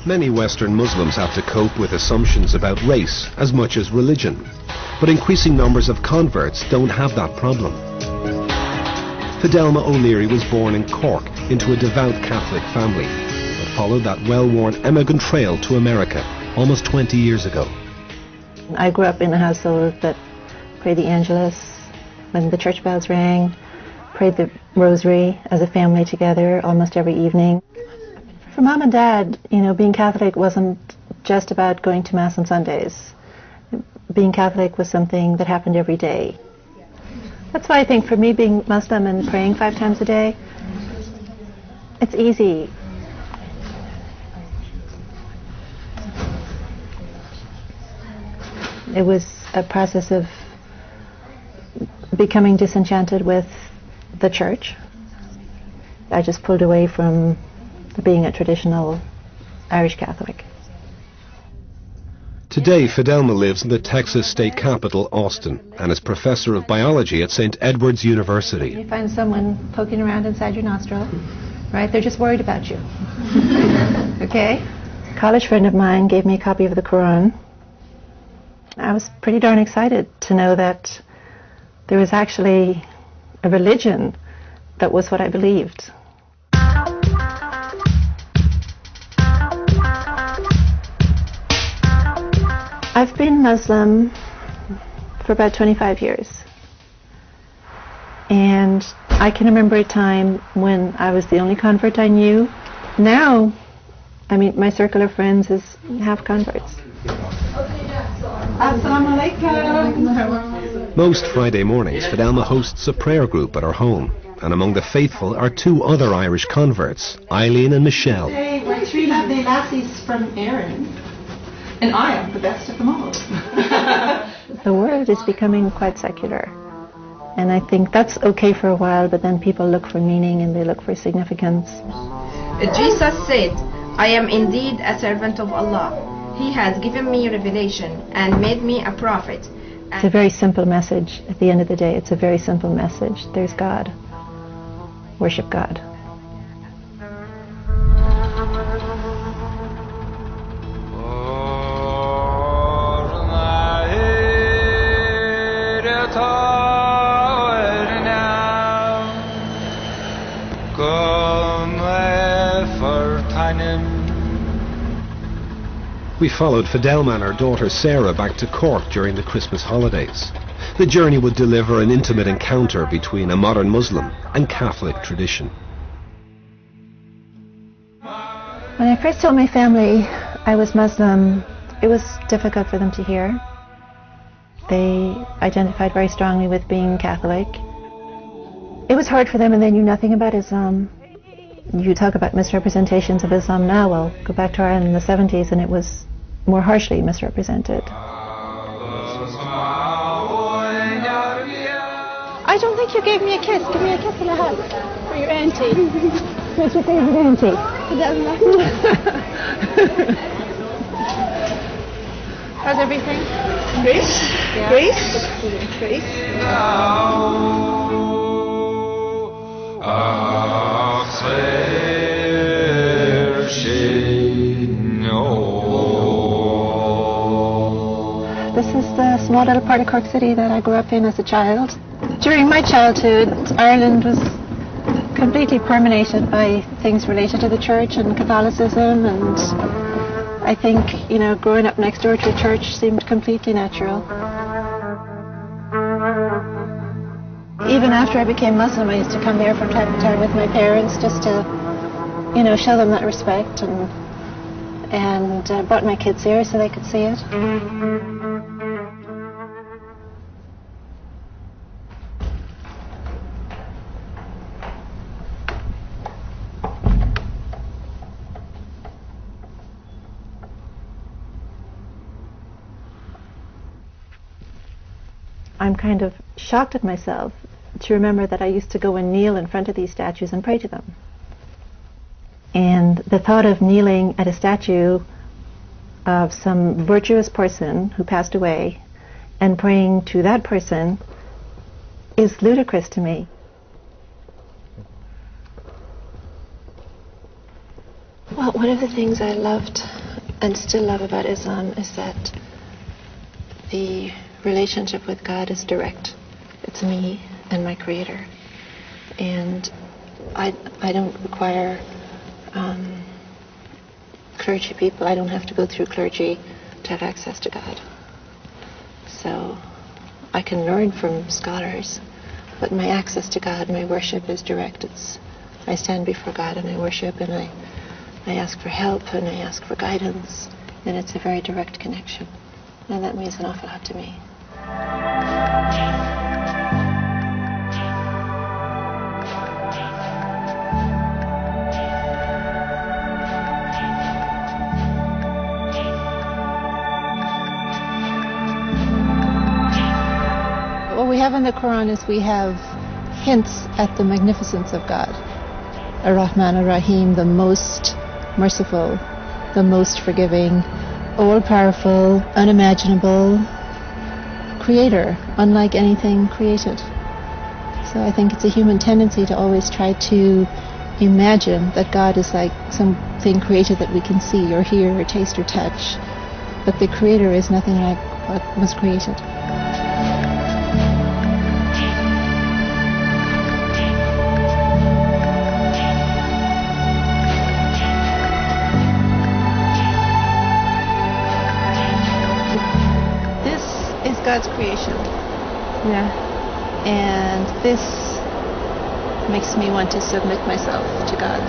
Many Western Muslims have to cope with assumptions about race as much as religion, but increasing numbers of converts don't have that problem. Fidelma O'Leary was born in Cork into a devout Catholic family, but followed that well-worn emigrant trail to America almost 20 years ago. I grew up in a household that prayed the Angelus when the church bells rang, prayed the rosary as a family together almost every evening. For Mom and Dad, you know, being Catholic wasn't just about going to Mass on Sundays. Being Catholic was something that happened every day. That's why I think for me, being Muslim and praying 5 times a day, it's easy. It was a process of becoming disenchanted with the church. I just pulled away from being a traditional Irish Catholic. Today, Fidelma lives in the Texas state capital, Austin, and is professor of biology at St. Edward's University. You find someone poking around inside your nostril, right? They're just worried about you. Okay? A college friend of mine gave me a copy of the Quran. I was pretty darn excited to know that there was actually a religion that was what I believed. I've been Muslim for about 25 years. And I can remember a time when I was the only convert I knew. Now, I mean, my circle of friends is half converts. Most Friday mornings, Fidelma hosts a prayer group at her home. And among the faithful are 2 other Irish converts, Eileen and Michelle. Hey, we're 3 lovely lassies from Erin. And I am the best of them all. The world is becoming quite secular. And I think that's okay for a while, but then people look for meaning and they look for significance. Jesus said, I am indeed a servant of Allah. He has given me revelation and made me a prophet. It's a very simple message. At the end of the day, it's a very simple message. There's God. Worship God. We followed Fidelma and her daughter Sarah back to Cork during the Christmas holidays. The journey would deliver an intimate encounter between a modern Muslim and Catholic tradition. When I first told my family I was Muslim, it was difficult for them to hear. They identified very strongly with being Catholic. It was hard for them, and they knew nothing about Islam. You talk about misrepresentations of Islam now, well, go back to Ireland in the 70s and it was more harshly misrepresented. I don't think you gave me a kiss. Give me a kiss and a hug for your auntie. What's your favorite auntie? Fidelma. How's everything? Great. Yeah. Great. Great. This is the small little part of Cork City that I grew up in as a child. During my childhood, Ireland was completely permeated by things related to the church and Catholicism, and I think, you know, growing up next door to a church seemed completely natural. Even after I became Muslim, I used to come there from time to time with my parents just to, you know, show them that respect, and brought my kids here so they could see it. I'm kind of shocked at myself to remember that I used to go and kneel in front of these statues and pray to them. And the thought of kneeling at a statue of some virtuous person who passed away and praying to that person is ludicrous to me. Well, one of the things I loved and still love about Islam is that the relationship with God is direct. It's me and my Creator. And I don't require clergy people. I don't have to go through clergy to have access to God. So I can learn from scholars, but my access to God, my worship is direct. I stand before God and I worship, and I ask for help and I ask for guidance, and it's a very direct connection. And that means an awful lot to me. What we have in the Quran is we have hints at the magnificence of God. Ar-Rahman Ar-Rahim, the most merciful, the most forgiving, all-powerful, unimaginable creator, unlike anything created. So I think it's a human tendency to always try to imagine that God is like something created that we can see or hear or taste or touch. But the creator is nothing like what was created. God's creation. Yeah. And this makes me want to submit myself to God.